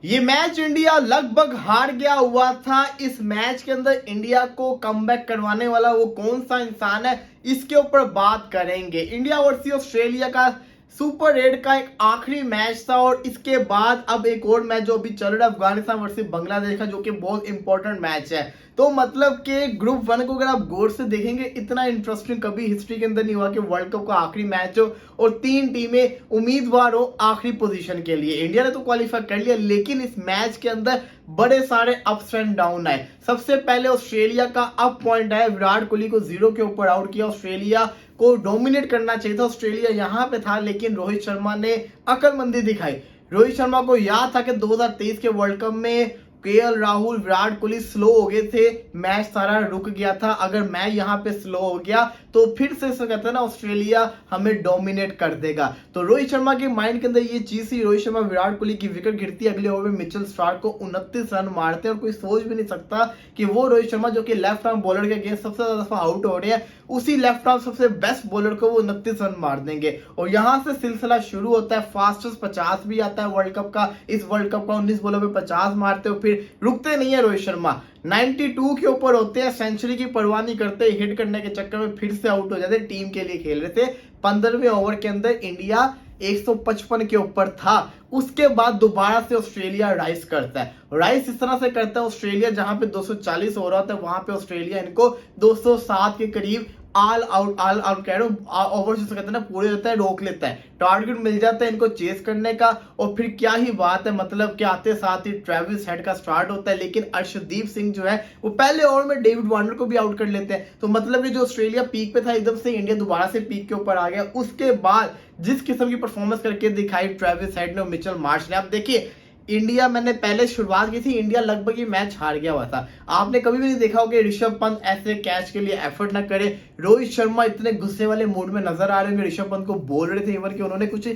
ये match India लगभग हार गया हुआ था। इस मैच के अंदर इंडिया को कमबैक करवाने वाला वो कौन सा इंसान है, इसके ऊपर बात करेंगे। इंडिया वर्सेस ऑस्ट्रेलिया का सुपर 8 का एक आखिरी मैच था और इसके बाद अब एक और मैच जो अभी चल रहा है अफगानिस्तान वर्सेस बांग्लादेश का, जो कि बहुत इंपॉर्टेंट मैच है। तो मतलब कि ग्रुप 1 को अगर आप गौर से देखेंगे, इतना इंटरेस्टिंग कभी हिस्ट्री के अंदर नहीं हुआ कि वर्ल्ड कप का आखिरी मैच हो और 3 टीमें उम्मीदवार हो आखिरी पोजीशन के लिए। इंडिया ने तो क्वालिफाई कर लिया, लेकिन इस मैच के अंदर बड़े सारे अप्स एंड डाउन आए। सबसे पहले ऑस्ट्रेलिया का अप पॉइंट आया, विराट कोहली को 0 के ऊपर आउट किया। ऑस्ट्रेलिया को डोमिनेट करना चाहिए था, ऑस्ट्रेलिया यहां पे था, लेकिन रोहित शर्मा ने अकलमंदी दिखाई। रोहित शर्मा को याद था कि 2023 के वर्ल्ड कप में केएल राहुल, विराट कोहली स्लो हो गए थे, मैच सारा रुक गया था। अगर मैं यहाँ पे स्लो हो गया तो फिर से कहते हैं ना, ऑस्ट्रेलिया हमें डोमिनेट कर देगा। तो रोहित शर्मा के माइंड के अंदर ये चीज थी। रोहित शर्मा विराट कोहली की विकेट गिरती, अगले ओवर में मिचेल स्टार्क को 29 रन मारते हैं और कोई सोच भी नहीं सकता कि वो रोहित शर्मा जो कि लेफ्ट आर्म बॉलर के अगेंस्ट सबसे ज्यादा दफा आउट हो रहे हैं, उसी लेफ्ट आर्म सबसे बेस्ट बॉलर को वो 29 रन मार देंगे। और यहां से सिलसिला शुरू होता है। फास्टेस्ट 50 भी आता है वर्ल्ड कप का। इस वर्ल्ड कप का 19 बॉलों में 50 मारते हो, फिर रुकते नहीं है रोहित शर्मा। 92 के ऊपर होते हैं, सेंचुरी की परवाह नहीं करते, हिट करने के चक्कर में फिर से आउट हो जाते। टीम के लिए खेल रहे थे। 15वें ओवर के अंदर इंडिया 155 के ऊपर था। उसके बाद दोबारा से ऑस्ट्रेलिया राइस करता है। राइस इस तरह से करता है, ऑस्ट्रेलिया जहां पे 240 हो रहा था, वहां पे ऑस्ट्रेलिया इनको 207 के करीब ऑल आउट कह रहा हूं, ओवर जिसे कहते हैं ना, पूरे होता है, रोक लेता है। टारगेट मिल जाता है इनको चेस करने का। और फिर क्या ही बात है, मतलब कि आते साथ ही ट्रेविस हेड का स्टार्ट होता है, लेकिन अर्शदीप सिंह जो है वो पहले ओवर में डेविड वार्नर को भी आउट कर लेते हैं। तो मतलब कि जो ऑस्ट्रेलिया पीक पे था, एकदम से इंडिया दोबारा से पीक के ऊपर आ गया। उसके बाद जिस किस्म की परफॉर्मेंस करके दिखाई ट्रेविस हेड ने और मिचेल मार्श ने, आप देखिए इंडिया, मैंने पहले शुरुआत की थी, इंडिया लगभग ये मैच हार गया हुआ था। आपने कभी भी नहीं देखा होगा कि ऋषभ पंत ऐसे कैच के लिए एफर्ट ना करे। रोहित शर्मा इतने गुस्से वाले मूड में नजर आ रहे होंगे, ऋषभ पंत को बोल रहे थे इवन कि उन्होंने कुछ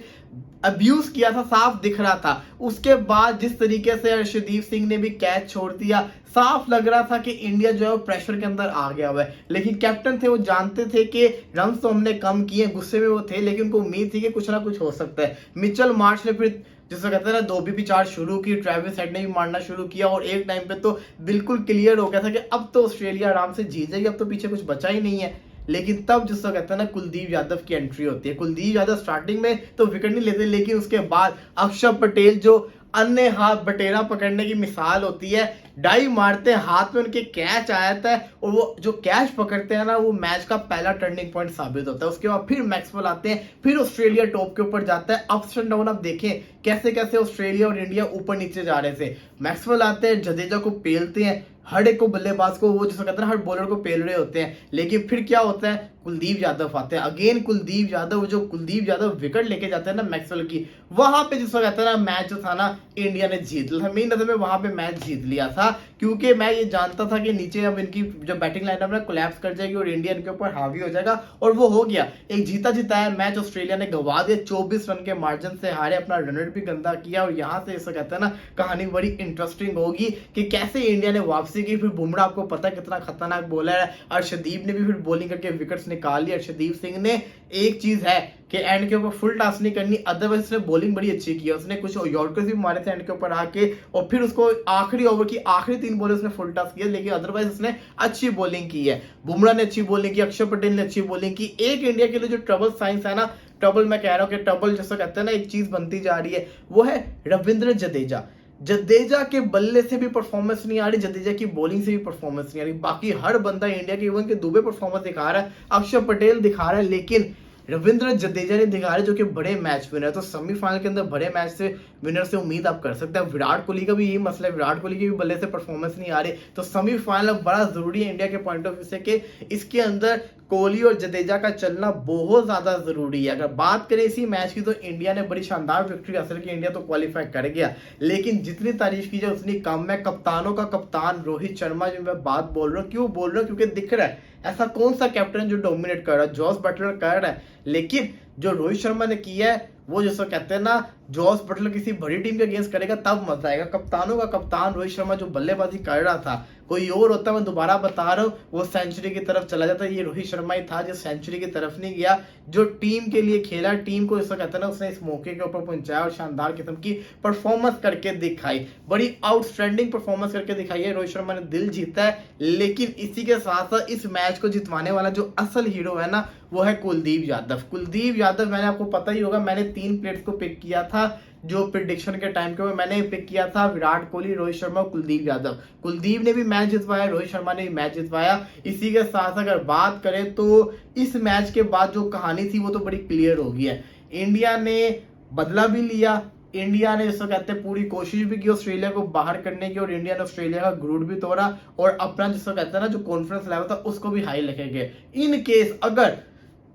अब्यूज किया था, साफ दिख रहा था। उसके बाद जिस तरीके से अर्शदीप सिंह ने भी कैच छोड़ दिया, साफ लग रहा था कि इंडिया जो है वो प्रेशर के अंदर आ गया हुआ है। लेकिन कैप्टन थे, वो जानते थे कि रन तो हमने कम किए, गुस्से में वो थे, लेकिन उनको उम्मीद थी कि कुछ ना कुछ हो सकता है। मिचेल मार्श ने फिर जिसे कहते हैं ना, 2 शुरू की, ट्रेविस हेड ने भी मारना शुरू किया और एक टाइम पे तो बिल्कुल क्लियर हो गया था कि अब तो ऑस्ट्रेलिया आराम से जीत जाएगी, अब तो पीछे कुछ बचा ही नहीं है। लेकिन तब जिसको कहते हैं ना, कुलदीप यादव की एंट्री होती है। कुलदीप यादव स्टार्टिंग में तो विकेट नहीं लेते, लेकिन उसके बाद अक्षर पटेल जो अन्य हाथ बटेरा पकड़ने की मिसाल होती है, डाई मारते हैं, हाथ में उनके कैच आया था और वो जो कैच पकड़ते हैं ना, वो मैच का पहला टर्निंग पॉइंट साबित होता है। उसके बाद फिर मैक्सवेल आते हैं, फिर ऑस्ट्रेलिया टॉप के ऊपर जाता है। अप्स एंड डाउन आप देखें कैसे कैसे ऑस्ट्रेलिया और इंडिया ऊपर नीचे जा रहे थे। मैक्सवेल आते हैं, जडेजा को पेलते हैं, हर एक को, बल्लेबाज को, वो जिसे कहते हैं हर बॉलर को पेल रहे होते हैं। लेकिन फिर क्या होता है, कुलदीप यादव आते हैं, अगेन कुलदीप यादव, जो कुलदीप यादव विकेट लेके जाते हैं ना मैक्सवेल की, वहां पे जिसको कहते हैं ना, मैच जो था ना, इंडिया ने जीत लिया। मेरी नजर में वहां पे मैच जीत लिया था, क्योंकि मैं ये जानता था कि नीचे अब इनकी जो बैटिंग लाइनअप है कोलैप्स कर जाएगी और इंडिया इनके ऊपर हावी हो जाएगा। और वो हो गया। एक जीता जिताया मैच ऑस्ट्रेलिया ने गवा दिया, 24 रन के मार्जिन से हारे, अपना रन रेट भी गंदा किया। और यहाँ से इसे कहते हैं ना, कहानी बड़ी इंटरेस्टिंग होगी कि कैसे इंडिया ने वापसी की। फिर बुमराह आपको पता है कितना खतरनाक बॉलर है। अर्शदीप ने भी फिर बॉलिंग करके विकेट्स निकाल ली। अर्शदीप सिंह ने, एक चीज है कि एंड के ऊपर फुल टास्क नहीं करनी, अदरवाइज उसने बॉलिंग बड़ी अच्छी की है। उसने कुछ यॉर्कर्स भी मारे थे एंड के ऊपर आके, और फिर उसको आखिरी ओवर की आखिरी 3 बॉल उसने फुल टास्क किया, लेकिन अदरवाइज उसने अच्छी बॉलिंग की है। बुमराह ने अच्छी बॉलिंग की, अक्षर पटेल ने अच्छी बॉलिंग की। एक इंडिया के लिए जो ट्रबल साइंस है ना, ट्रबल मैं कह रहा हूं कि ट्रबल जैसा कहते हैं ना, एक चीज बनती जा रही है, वो है रविंद्र जडेजा। जडेजा के बल्ले से भी परफॉर्मेंस नहीं आ रही, जडेजा की बॉलिंग से भी परफॉर्मेंस नहीं आ रही। बाकी हर बंदा इंडिया के, इवन के दुबे परफॉर्मेंस दिखा रहा है, अक्षर पटेल दिखा रहा है, लेकिन रविंद्र जडेजा ने दिखा रहे जो कि बड़े मैच विनर है। तो सेमीफाइनल के अंदर बड़े मैच से विनर से उम्मीद आप कर सकते हैं। विराट कोहली का भी यही मसला है, विराट कोहली की भी बल्ले से परफॉर्मेंस नहीं आ रही। तो सेमीफाइनल बड़ा जरूरी है इंडिया के पॉइंट ऑफ व्यू से कि इसके अंदर कोहली और जडेजा का चलना बहुत ज्यादा जरूरी है। अगर बात करें इसी मैच की, तो इंडिया ने बड़ी शानदार विक्ट्री हासिल की, इंडिया तो क्वालिफाई कर गया। लेकिन जितनी तारीफ की जाए उतनी कम है। कप्तानों का कप्तान रोहित शर्मा, जो मैं बात बोल रहा हूँ, क्यों बोल रहा हूँ, क्योंकि दिख रहा है ऐसा कौन सा कैप्टन जो डोमिनेट कर रहा है। जॉस बटलर कर रहा है, लेकिन जो रोहित शर्मा ने किया है, वो जैसा कहते हैं ना, जॉस बटलर किसी बड़ी टीम के अगेंस्ट करेगा तब मजा आएगा। कप्तानों का कप्तान रोहित शर्मा जो बल्लेबाजी कर रहा था, कोई और होता, मैं दोबारा बता रहा हूँ, वो सेंचुरी की तरफ चला जाता। ये रोहित शर्मा ही था जो सेंचुरी की तरफ नहीं गया, जो टीम के लिए खेला, टीम को इसको कहते हैं ना, उसने इस मौके के ऊपर पहुंचाया और शानदार किस्म की परफॉर्मेंस करके दिखाई, बड़ी आउटस्टैंडिंग परफॉर्मेंस करके दिखाई है। रोहित शर्मा ने दिल जीता है, लेकिन इसी के साथ साथ इस मैच को जितवाने वाला जो असल हीरो है ना, वो है कुलदीप यादव। कुलदीप यादव, मैंने आपको पता ही होगा, मैंने 3 प्लेयर्स को पिक किया था जो प्रिडिक्शन के टाइम के ऊपर मैंने पिक किया था, विराट कोहली, रोहित शर्मा, कुलदीप यादव। कुलदीप ने भी मैच जितवाया, रोहित शर्मा ने भी मैच जितवाया। इसी के साथ अगर बात करें तो इस मैच के बाद जो कहानी थी वो तो बड़ी क्लियर हो गई है। इंडिया ने बदला भी लिया, इंडिया ने जिसको कहते हैं पूरी कोशिश भी की ऑस्ट्रेलिया को बाहर करने की, और इंडिया ने ऑस्ट्रेलिया का ग्रुड भी तोड़ा और अपना जिसको कहते हैं ना जो कॉन्फिडेंस लेवल था उसको भी हाई लेके गए। इन केस अगर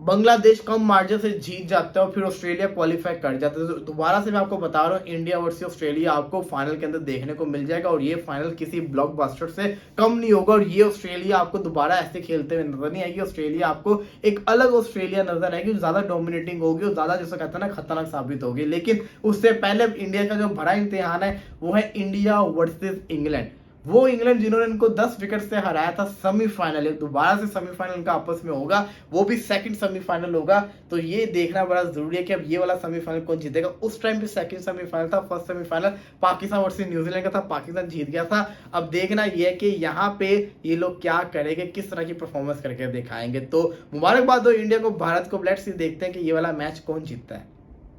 बांग्लादेश कम मार्जिन से जीत जाता है और फिर ऑस्ट्रेलिया क्वालिफाई कर जाता है, तो दोबारा से मैं आपको बता रहा हूँ, इंडिया वर्सेस ऑस्ट्रेलिया आपको फाइनल के अंदर देखने को मिल जाएगा, और ये फाइनल किसी ब्लॉकबस्टर से कम नहीं होगा, और ये ऑस्ट्रेलिया आपको दोबारा ऐसे खेलते हुए नजर नहीं आएगी। ऑस्ट्रेलिया आपको एक अलग ऑस्ट्रेलिया नजर आएगी, ज्यादा डोमिनेटिंग होगी और ज्यादा जिसको कहते हैं ना खतरनाक साबित होगी। लेकिन उससे पहले इंडिया का जो बड़ा इम्तिहान है वो है इंडिया वर्सेस इंग्लैंड। वो इंग्लैंड जिन्होंने इनको 10 विकेट से हराया था सेमीफाइनल, दोबारा से सेमीफाइनल इनका आपस में होगा, वो भी सेकंड सेमीफाइनल होगा। तो ये देखना बड़ा जरूरी है कि अब ये वाला सेमीफाइनल कौन जीतेगा। उस टाइम पे सेकंड सेमीफाइनल था, first semifinal Pakistan versus New Zealand का था, पाकिस्तान जीत गया था। अब देखना ये है कि यहाँ पे ये लोग क्या करेंगे, किस तरह की परफॉर्मेंस करके दिखाएंगे। तो मुबारकबाद हो इंडिया को, भारत को। लेट्स सी देखते हैं कि ये वाला मैच कौन जीतता है।